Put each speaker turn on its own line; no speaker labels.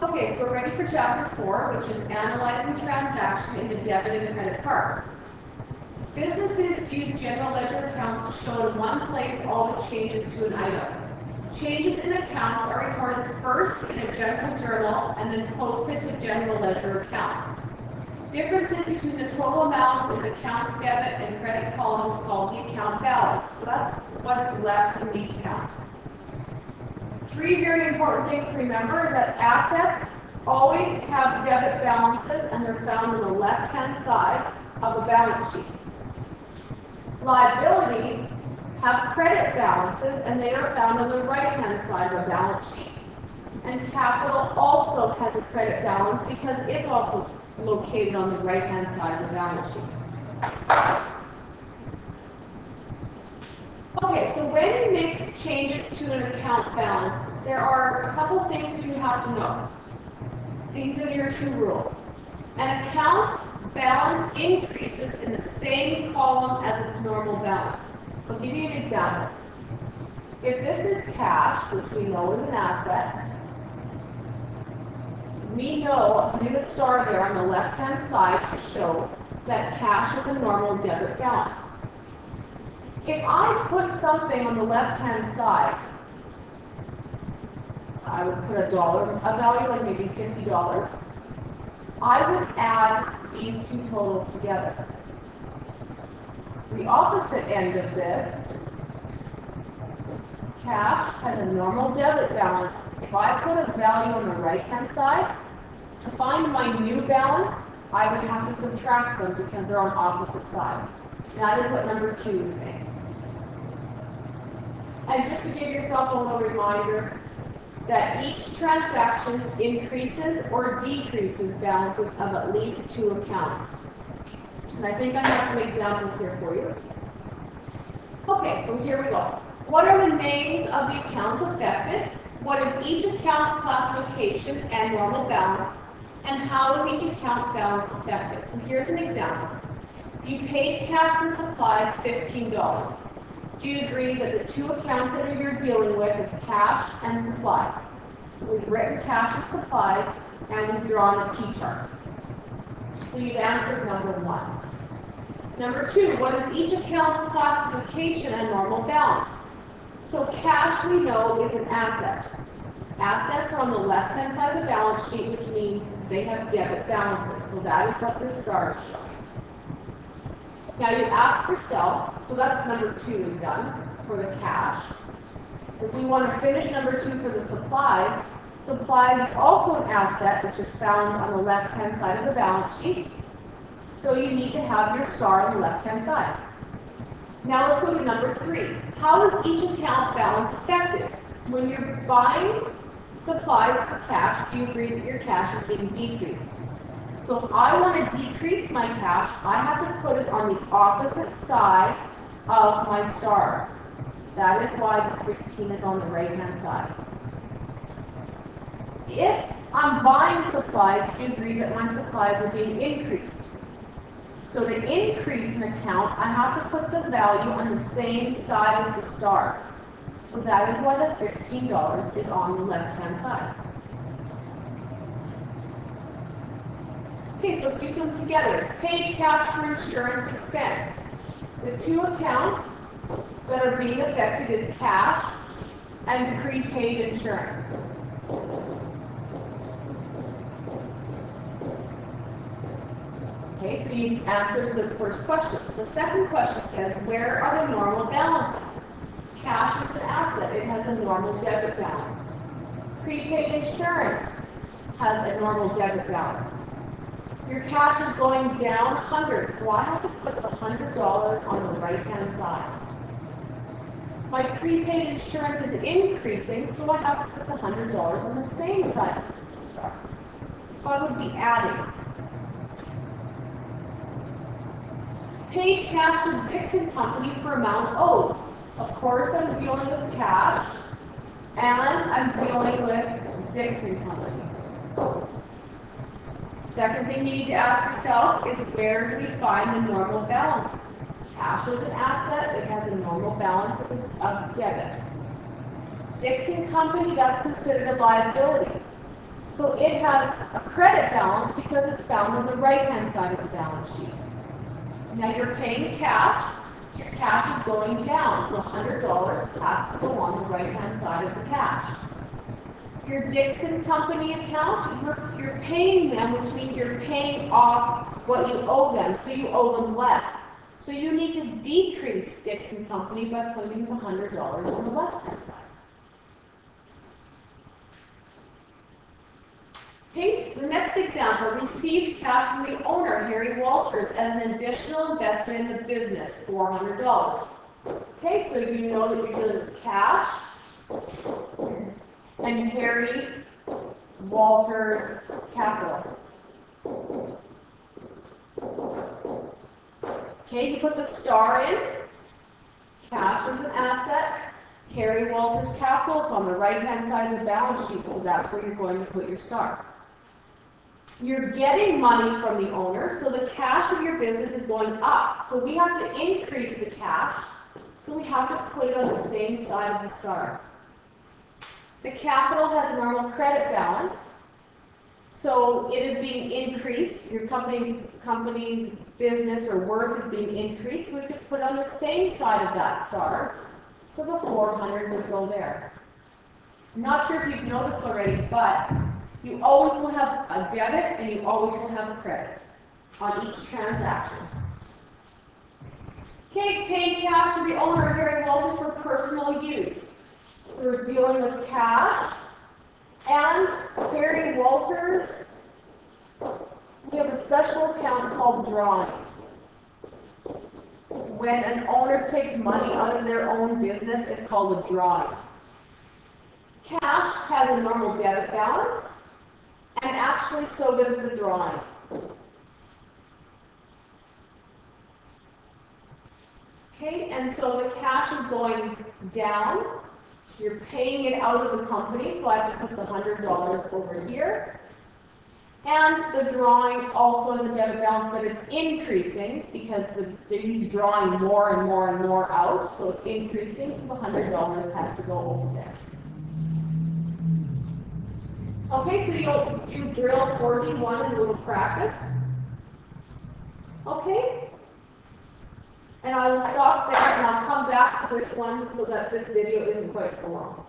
Okay, so we're ready for chapter 4, which is analyzing transaction into debit and credit cards. Businesses use general ledger accounts to show in one place all the changes to an item. Changes in accounts are recorded first in a general journal and then posted to general ledger accounts. Differences between the total amounts in accounts debit and credit columns called the account balance. So that's what is left in the account. Three very important things to remember is that assets always have debit balances and they're found on the left-hand side of the balance sheet. Liabilities have credit balances and they are found on the right-hand side of the balance sheet. And capital also has a credit balance because it's also located on the right-hand side of the balance sheet. Okay, so when you make changes to an account balance, there are a couple things that you have to know. These are your two rules. An account's balance increases in the same column as its normal balance. So I'll give you an example. If this is cash, which we know is an asset, we know, I'll put a star there on the left-hand side to show that cash is a normal debit balance. If I put something on the left-hand side, I would put a value like maybe $50. I would add these two totals together. The opposite end of this, cash has a normal debit balance. If I put a value on the right-hand side, to find my new balance, I would have to subtract them because they're on opposite sides. That is what number 2 is saying. And just to give yourself a little reminder that each transaction increases or decreases balances of at least 2 accounts. And I think I have some examples here for you. Okay, so here we go. What are the names of the accounts affected? What is each account's classification and normal balance? And how is each account balance affected? So here's an example. You paid cash for supplies $15. Do you agree that the 2 accounts that you're dealing with is cash and supplies? So we've written cash and supplies and we've drawn a T-chart. So you've answered number 1. Number 2, what is each account's classification and normal balance? So cash we know is an asset. Assets are on the left-hand side of the balance sheet, which means they have debit balances. So that is what this star is showing. Now you ask yourself, so that's number 2 is done for the cash. If we want to finish number 2 for the supplies, supplies is also an asset which is found on the left-hand side of the balance sheet. So you need to have your star on the left-hand side. Now let's go to number 3. How is each account balance affected? When you're buying supplies for cash, do you agree that your cash is being decreased? So if I want to decrease my cash, I have to put it on the opposite side of my star. That is why the 15 is on the right-hand side. If I'm buying supplies, do you agree that my supplies are being increased? So to increase an account, I have to put the value on the same side as the star. So that is why the $15 is on the left-hand side. Okay, so let's do something together. Paid cash for insurance expense. The 2 accounts that are being affected is cash and prepaid insurance. Okay, so you answered the first question. The second question says, where are the normal balances? Cash is an asset. It has a normal debit balance. Prepaid insurance has a normal debit balance. Your cash is going down 100, so I have to put the $100 on the right-hand side. My prepaid insurance is increasing, so I have to put the $100 on the same side as the star. So I would be adding. Paid cash to Dixon Company for amount owed. Of course, I'm dealing with cash, and I'm dealing with Dixon Company. Second thing you need to ask yourself is, where do we find the normal balances? Cash is an asset. It has a normal balance of debit. Dixon Company, that's considered a liability. So it has a credit balance because it's found on the right-hand side of the balance sheet. Now you're paying cash, so your cash is going down. So $100 has to go on the right-hand side of the cash. Your Dixon Company account, you're paying them, which means you're paying off what you owe them, so you owe them less. So you need to decrease Dixon Company by putting the $100 on the left-hand side. Okay, the next example, received cash from the owner, Harry Walters, as an additional investment in the business, $400. Okay, so you know that you're dealing with cash and Harry Walters capital. Okay, you put the star in. Cash is an asset. Harry Walters capital, it's on the right-hand side of the balance sheet, so that's where you're going to put your star. You're getting money from the owner, so the cash of your business is going up. So we have to increase the cash, so we have to put it on the same side of the star. The capital has a normal credit balance, so it is being increased. Your company's business or worth is being increased, so we could put on the same side of that star, so the 400 would go there. I'm not sure if you've noticed already, but you always will have a debit and you always will have a credit on each transaction. Okay, paying cash to the owner, Harry Walters, for personal use. So we're dealing with cash and Harry Walters. We have a special account called drawing. When an owner takes money out of their own business, it's called a drawing. Cash has a normal debit balance. And actually, so does the drawing. Okay, and so the cash is going down. You're paying it out of the company, so I have to put the $100 over here. And the drawing also has a debit balance, but it's increasing because he's drawing more and more and more out, so it's increasing, so the $100 has to go over there. Okay, so you'll do drill 41 as a little practice. Okay? And I will stop there and I'll come back to this one so that this video isn't quite so long.